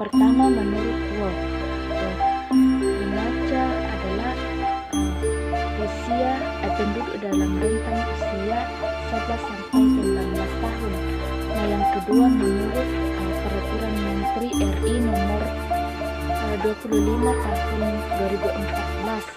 pertama menurut Wolf, remaja adalah penduduk dalam rentang usia 11 sampai 19 tahun. Nah, yang kedua menurut Peraturan Menteri RI nomor 25 tahun 2014,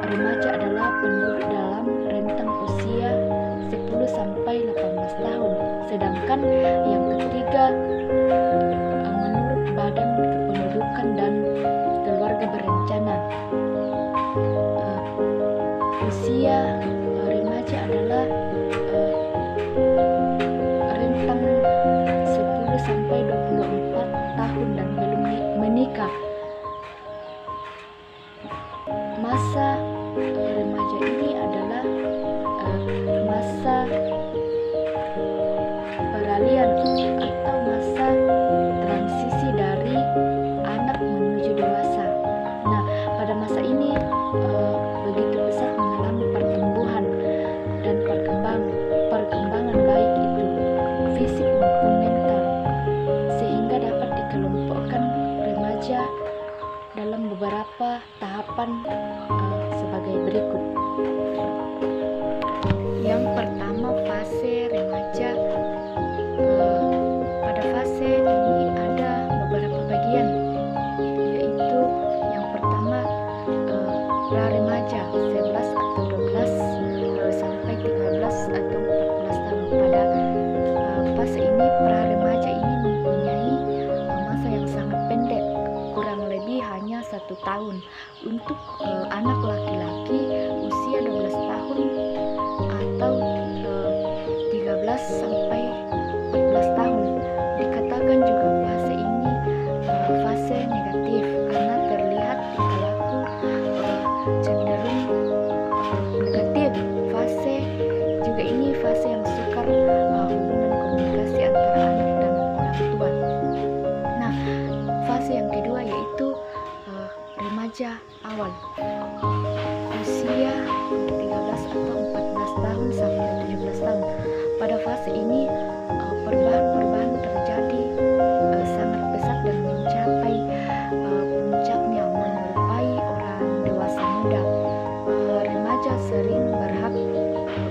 remaja adalah penduduk dalam rentang usia 10 sampai 18 tahun. Sedangkan yang ketiga menurut Badan Kependudukan dan Keluarga Berencana, usia remaja adalah rentang 10 sampai 24 tahun dan belum menikah. Masa remaja ini adalah masa peralihan atau masa transisi dari anak menuju dewasa. Nah, pada masa ini begitu besar mengalami pertumbuhan dan perkembangan baik itu fisik maupun mental, sehingga dapat dikelompokkan remaja dalam beberapa tahapan sebagai berikut. Yang pertama, fase remaja. Pada fase ini ada beberapa bagian, yaitu yang pertama pra-remaja 11 atau 12 sampai 13 atau 14 tahun. Pada fase ini pra-remaja ini mempunyai masa yang sangat pendek, kurang lebih hanya 1 tahun. Untuk anak laki-laki usia 12 tahun atau 13 sampai 14 tahun. Dikatakan juga fase ini fase negatif karena terlihat tingkah laku cenderung negatif. Fase juga ini fase yang sukar hubungan komunikasi antara anak dan orang tua. Nah, fase yang kedua yaitu remaja awal, usia 13 atau 14 tahun sampai 17 tahun. Pada fase ini perubahan terjadi sangat pesat dan mencapai puncaknya menyerupai orang dewasa muda. Remaja sering berhak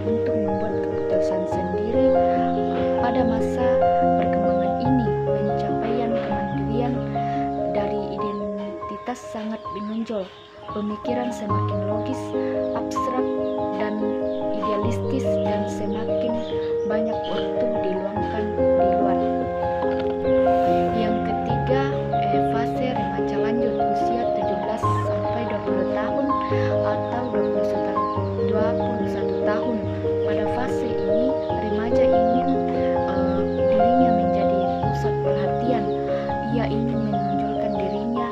untuk membuat keputusan sendiri. Pada masa perkembangan ini, pencapaian kemandirian dari identitas sangat menonjol. Pemikiran semakin logis, abstrak, dan idealistis, dan semakin banyak waktu diluangkan di luar. Yang ketiga, fase remaja lanjut, usia 17 sampai 20 tahun atau 21 tahun. Pada fase ini, remaja ingin dirinya menjadi pusat perhatian. Ia ingin menonjolkan dirinya.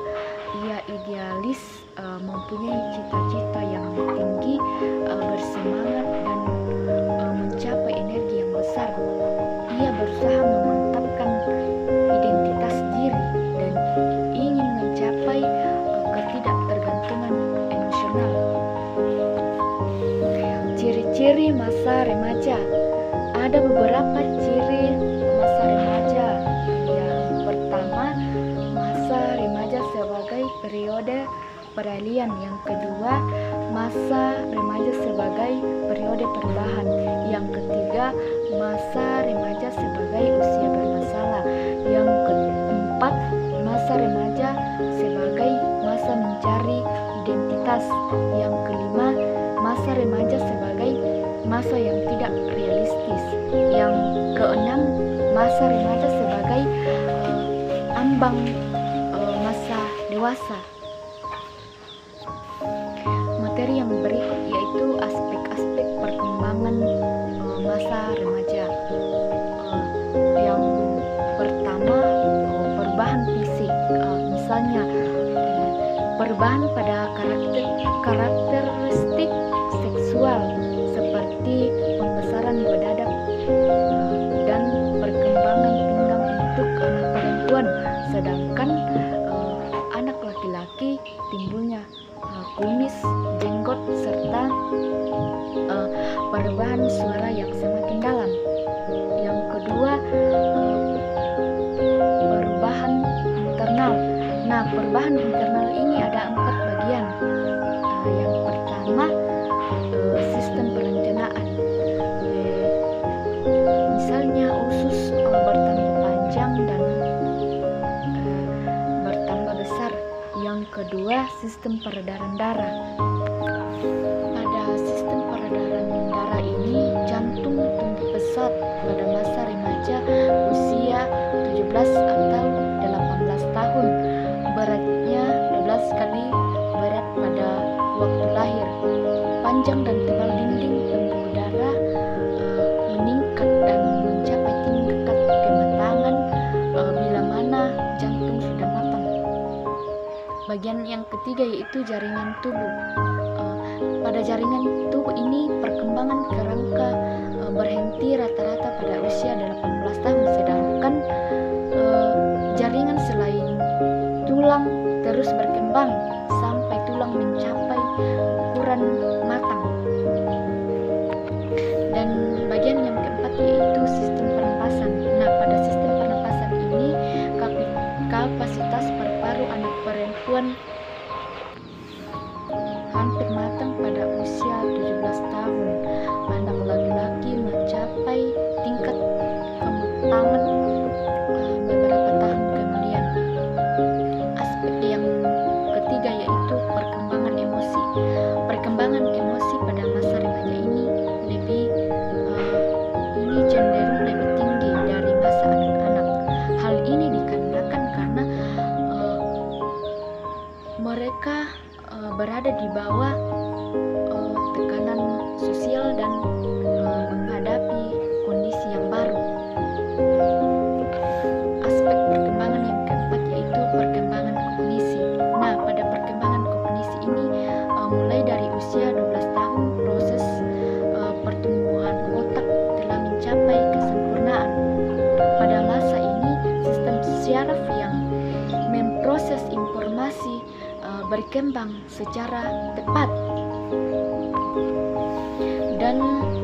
Ia idealis, mempunyai cita-cita yang tinggi, bersemangat, dan mencapai energi yang besar. Ia berusaha memantapkan identitas diri dan ingin mencapai ketidaktergantungan emosional. Ciri-ciri masa remaja. Ada beberapa ciri masa remaja. Yang pertama, masa remaja sebagai periode peralihan. Yang kedua, masa remaja sebagai periode perubahan. Yang ketiga, masa remaja sebagai usia bermasalah. Yang keempat, masa remaja sebagai masa mencari identitas. Yang kelima, masa remaja sebagai masa yang tidak realistis. Yang keenam, masa remaja sebagai ambang masa dewasa. Materi yang berikut yaitu aspek-aspek perkembangan masa remaja. Yang pertama, perubahan fisik. Misalnya perubahan pada karakteristik seksual seperti pembesaran dada dan perkembangan pinggang untuk anak perempuan. Sedangkan anak laki-laki timbulnya kumis, jenggot, serta perubahan suara yang semakin dalam. Yang kedua, perubahan Nah, perubahan internal ini ada 4 bagian. Yang pertama, sistem perencanaan. Misalnya usus bertambah panjang dan bertambah besar. Yang kedua, sistem peredaran darah. Pada sistem peredaran darah ini, jantung tumbuh pesat pada masa remaja usia 17 atau 18 tahun. Beratnya 12 kali berat pada waktu lahir. Panjang dan tebal dinding pembuluh darah meningkat dan mencapai tingkat kematangan bila mana jantung sudah matang. Bagian yang ketiga yaitu jaringan tubuh. Pada jaringan tubuh ini perkembangan kerangka berhenti rata-rata pada usia 18 tahun, sedangkan jaringan selain tulang terus berkembang sampai tulang mencapai ukuran matang. Dan bagian yang keempat yaitu sistem pernapasan. Nah, pada sistem pernapasan ini kapasitas paru-paru anak perempuan hampir matang pada usia 17 tahun. Anak laki-laki mencapai tingkat kematangan beberapa tahun kemudian. Aspek yang ketiga yaitu perkembangan emosi. Perkembangan emosi pada masa remaja ini cenderung lebih tinggi dari masa anak-anak. Hal ini dikarenakan karena mereka berada di bawah tekanan sosial dan menghadapi kondisi yang baru. Aspek perkembangan yang keempat yaitu perkembangan kognisi. Nah, pada perkembangan kognisi ini mulai dari usia 12 tahun proses pertumbuhan otak telah mencapai kesempurnaan. Pada masa ini sistem syaraf yang memproses informasi berkembang secara tepat dan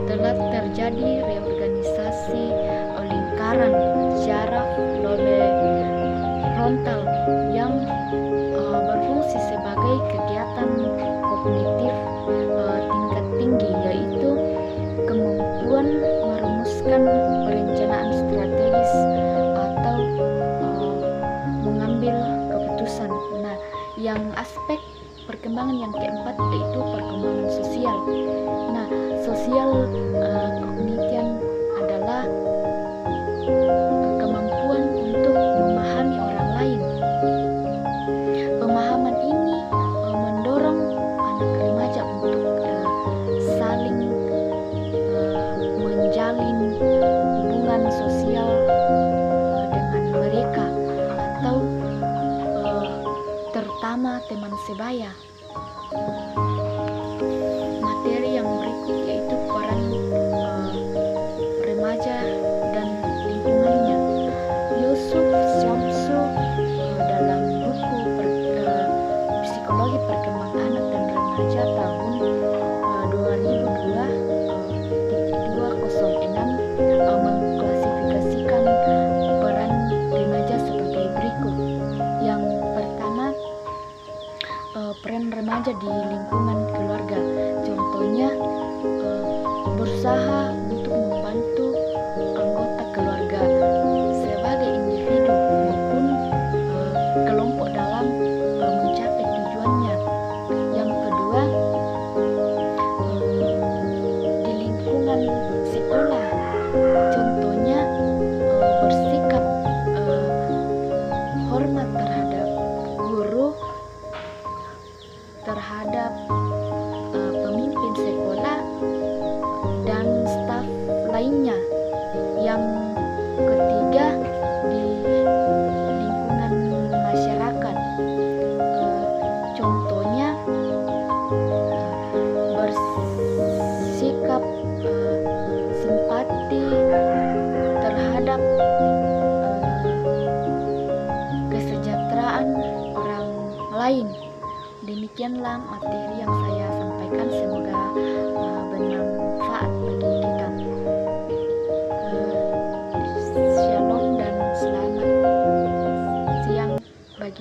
telah terjadi reorganisasi lingkaran syaraf lobe frontal yang berfungsi sebagai kegiatan kognitif tingkat tinggi, yaitu kemampuan merumuskan perencanaan strategis atau mengambil keputusan. Nah, yang aspek perkembangan yang keempat yaitu perkembangan sosial. Nah, sosial kognitian adalah kemampuan untuk memahami orang lain. Pemahaman ini mendorong anak remaja untuk saling menjalin hubungan sosial dengan mereka atau terutama teman sebaya. Materi yang berikut yaitu peran remaja dan lingkungannya. Yusuf Syamsu dalam buku Psikologi Perkembangan Anak dan Remaja tahun 2002-206 mengklasifikasikan peran remaja sebagai berikut. Yang pertama, peran remaja di lingkungan keluarga. Contohnya berusaha untuk membantu anggota keluarga sebagai individu maupun kelompok dalam mencapai tujuannya. Yang kedua, di lingkungan sekolah. Contohnya bersikap hormat terhadap guru, terhadap pemimpin sekolah dan staf lainnya. Yang ketiga, di lingkungan masyarakat. Contohnya bersikap simpati terhadap kesejahteraan orang lain. Demikianlah materi yang saya sampaikan, semoga bermanfaat.